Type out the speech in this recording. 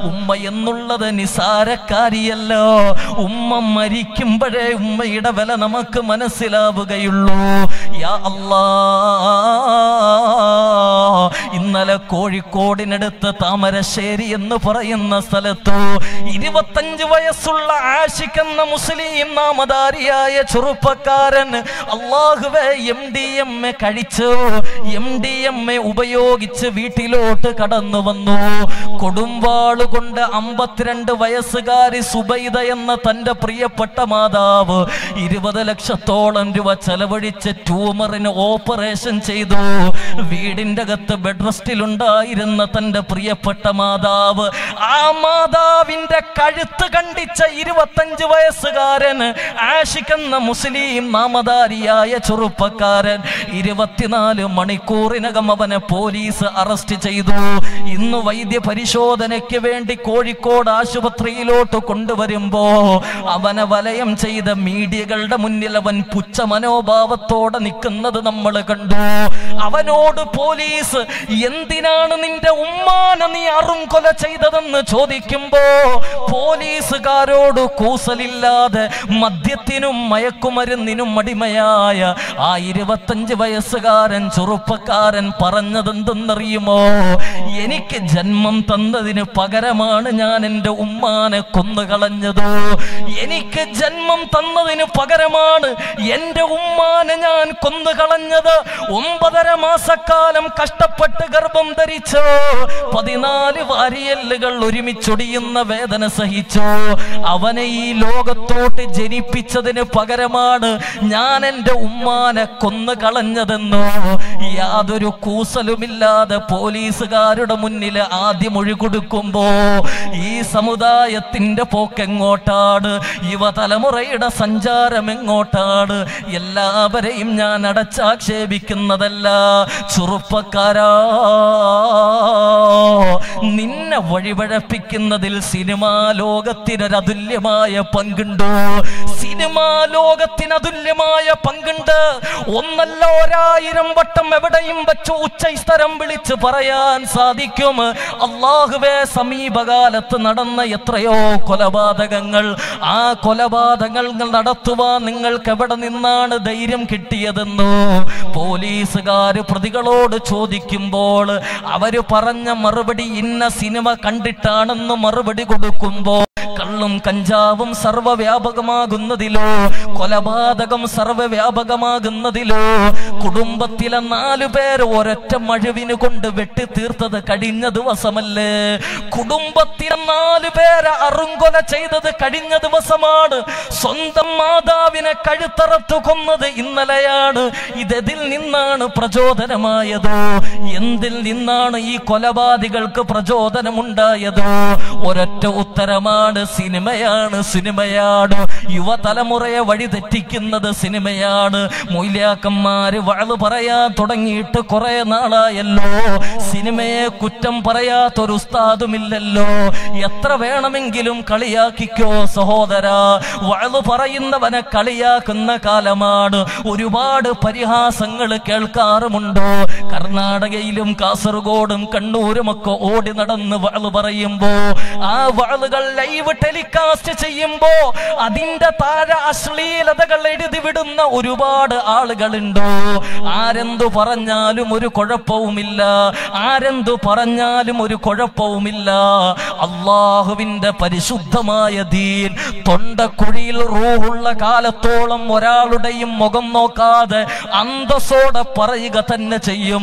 ഉമ്മ എന്നുള്ളത് നിസാരക്കാരിയല്ല. ഉമ്മ മരിക്കുമ്പോഴേ ഉമ്മയുടെ വില നമുക്ക് മനസ്സിലാവുകയുള്ളൂ. യാ അല്ലാഹ്, ഇന്നലെ കോഴിക്കോടിനടുത്ത് താമരശ്ശേരി എന്ന് പറയുന്ന സ്ഥലത്ത് 25 വയസ്സുള്ള ആഷിഖ് എന്ന മുസ്ലിം നാമധാരിയായ ചെറുപ്പക്കാരൻ അല്ലാഹുവേ MDMA കഴിച്ചു. MDMA ഉപയോഗിച്ച് വീട്ടിലോട്ട് കടന്നു വന്നു. കൊടുമ്പാളുകൊണ്ട് 52 വയസ്സുകാരി സുബൈദ എന്ന തന്റെ പ്രിയപ്പെട്ട മാതാവ് 20 ലക്ഷത്തോളം രൂപ ചെലവഴിച്ച് ട്യൂമറിന് ഓപ്പറേഷൻ ചെയ്തു. വീടിന്റെ അകത്ത് ബെഡ് റെസ്റ്റിലുണ്ടായിരുന്ന തന്റെ പ്രിയപ്പെട്ട മാതാവ്, ആ മാതാവിന്റെ കഴുത്ത് കണ്ടിച്ച 25 വയസ്സുകാരൻ ആഷിഖ് എന്ന മുസ്ലിം നാമധാരിയായ ചെറുപ്പക്കാരൻ 24 മണിക്കൂറിനകം അവനെ പോലീസ് അറസ്റ്റ് ചെയ്തു. ഇന്ന് വൈദ്യ പരിശോധനയ്ക്ക് വേണ്ടി കോഴിക്കോട് ആശുപത്രിയിലോട്ട് കൊണ്ടുവരുമ്പോ അവനെ വലയം ചെയ്ത മീഡിയകളുടെ മുന്നിൽ അവൻ പുച്ഛ മനോഭാവത്തോടെ നിൽക്കുന്നത് നമ്മൾ കണ്ടു. അവനോട് പോലീസ് എന്തിനാണ് നിന്റെ ഉമ്മാനെ നീ അറുംകൊല ചെയ്തതെന്ന് ചോദിക്കുമ്പോ പോലീസുകാരോട് കൂസലില്ലാതെ മദ്യത്തിനും മയക്കുമരുന്നിനും അടിമയായ ആ 25 വയസ്സുകാരൻ ചെറുപ്പക്കാരൻ പറഞ്ഞതെന്തെന്നറിയുമോ? എനിക്ക് ജന്മം തന്നതിന് പകരമാണ് ഞാൻ എൻ്റെ ഉമ്മാനെ കൊന്നുകളഞ്ഞത്. എനിക്ക് ജന്മം തന്നതിന് പകരമാണ് എൻ്റെ ഉമ്മാനെ ഞാൻ കൊന്നുകളഞ്ഞത്. 9.5 മാസക്കാലം കഷ്ടപ്പെട്ട് ഗർഭം ധരിച്ചു. 14 വാരിയല്ലുകൾ ഒരുമിച്ചൊടിയുന്ന വേദന സഹിച്ചു. അവനെ ഈ ലോകത്തോട്ട് ജനിപ്പിച്ചതിന് പകരമാണ് ഞാൻ എൻ്റെ ഉമ്മാനെ കൊന്നുകളഞ്ഞതെന്നോ യാതൊരു കൂസലുമില്ലാതെ പോലീസുകാരുടെ മുന്നിൽ ആദ്യം മൊഴി കൊടുക്കുമ്പോ ഈ സമുദായത്തിന്റെ പോക്കെങ്ങോട്ടാണ്? യുവതലമുറയുടെ സഞ്ചാരം എങ്ങോട്ടാണ്? എല്ലാവരെയും ഞാൻ അടച്ചാക്ഷേപിക്കുന്നതല്ല. ചെറുപ്പക്കാരാ, നിന്നെ വഴിപഴപ്പിക്കുന്നതിൽ സിനിമാ ലോകത്തിനൊരതുല്യമായ പങ്കുണ്ടോ? സിനിമാ ലോകത്തിന് അതുല്യമായ പങ്കുണ്ട്. ഒന്നല്ല 1000 വട്ടം എവിടെയും വെച്ച് ഉച്ചസ്ഥരം വിളിച്ച് പറയാൻ സാധിക്കും. അല്ലാഹുവേ, സമീപകാലത്ത് നടന്ന എത്രയോ കൊലപാതകങ്ങൾ, ആ കൊലപാതകങ്ങൾ നടത്തുവാൻ നിങ്ങൾക്ക് എവിടെ നിന്നാണ് ധൈര്യം കിട്ടിയതെന്നോ പോലീസുകാർ പ്രതികളോട് ചോദിക്കുമ്പോൾ അവര് പറഞ്ഞ മറുപടി ഇന്ന സിനിമ കണ്ടിട്ടാണെന്ന് മറുപടി കൊടുക്കുമ്പോ കള്ളും കഞ്ചാവും സർവ്വവ്യാപകമാകുന്നതിലോ, കൊലപാതകം സർവ്വവ്യാപകമാകുന്നതിലോ, കുടുംബത്തിലെ 4 പേര് ഒരൊറ്റ മഴവിന് കൊണ്ട് വെട്ടിത്തീർത്തത് കഴിഞ്ഞ ദിവസമല്ലേ? കുടുംബത്തിലെ 4 പേരെ അറുങ്കൊല ചെയ്തത് കഴിഞ്ഞ ദിവസമാണ്. സ്വന്തം മാതാവിനെ കഴുത്തറത്തു കൊന്നത് ഇന്നലെയാണ്. ഇതെതിൽ നിന്നാണ് പ്രചോദനമായത്? എന്തിൽ നിന്നാണ് ഈ കൊലപാതകൾക്ക് പ്രചോദനമുണ്ടായത്? ഒരൊറ്റ ഉത്തരമാണ്, സിനിമയാണ്. സിനിമയാണ് യുവതലമുറയെ വഴിതെറ്റിക്കുന്നത്. സിനിമയാണ്. മൊയ്ലാക്കന്മാര് വഅ്ള് പറയാൻ തുടങ്ങിയിട്ട് കുറെ നാളായല്ലോ. സിനിമയെ കുറ്റം പറയാത്തൊരു ഉസ്താദുമില്ലല്ലോ. എത്ര വേണമെങ്കിലും കളിയാക്കിക്കോ സഹോദരാ. വഅ്ള് പറയുന്നവനെ കളിയാക്കുന്ന കാലമാണ്. ഒരുപാട് പരിഹാസങ്ങൾ കേൾക്കാറുമുണ്ടോ? കർണാടകയിലും കാസർഗോഡും കണ്ണൂരും ഒക്കെ ഓടി നടന്ന് വഅ്ള് പറയുമ്പോ ആ വഅ്ളുകൾ ലൈവ് ടെലികാസ്റ്റ് ചെയ്യുമ്പോ അതിന്റെ താഴെ അശ്ലീലതകൾ എഴുതി വിടുന്ന ഒരുപാട് ആളുകളുണ്ടോ? ആരെന്തു പറഞ്ഞാലും ഒരു കുഴപ്പവുമില്ല. ആരെന്തു പറഞ്ഞാലും ഒരു കുഴപ്പവുമില്ല. അല്ലാഹുവിന്റെ പരിശുദ്ധമായ ദീൻ തൊണ്ടക്കുഴിയിൽ റൂഹുള്ള കാലത്തോളം ഒരാളുടെയും മുഖം നോക്കാതെ അന്തസ്സോടെ പറയുക തന്നെ ചെയ്യും.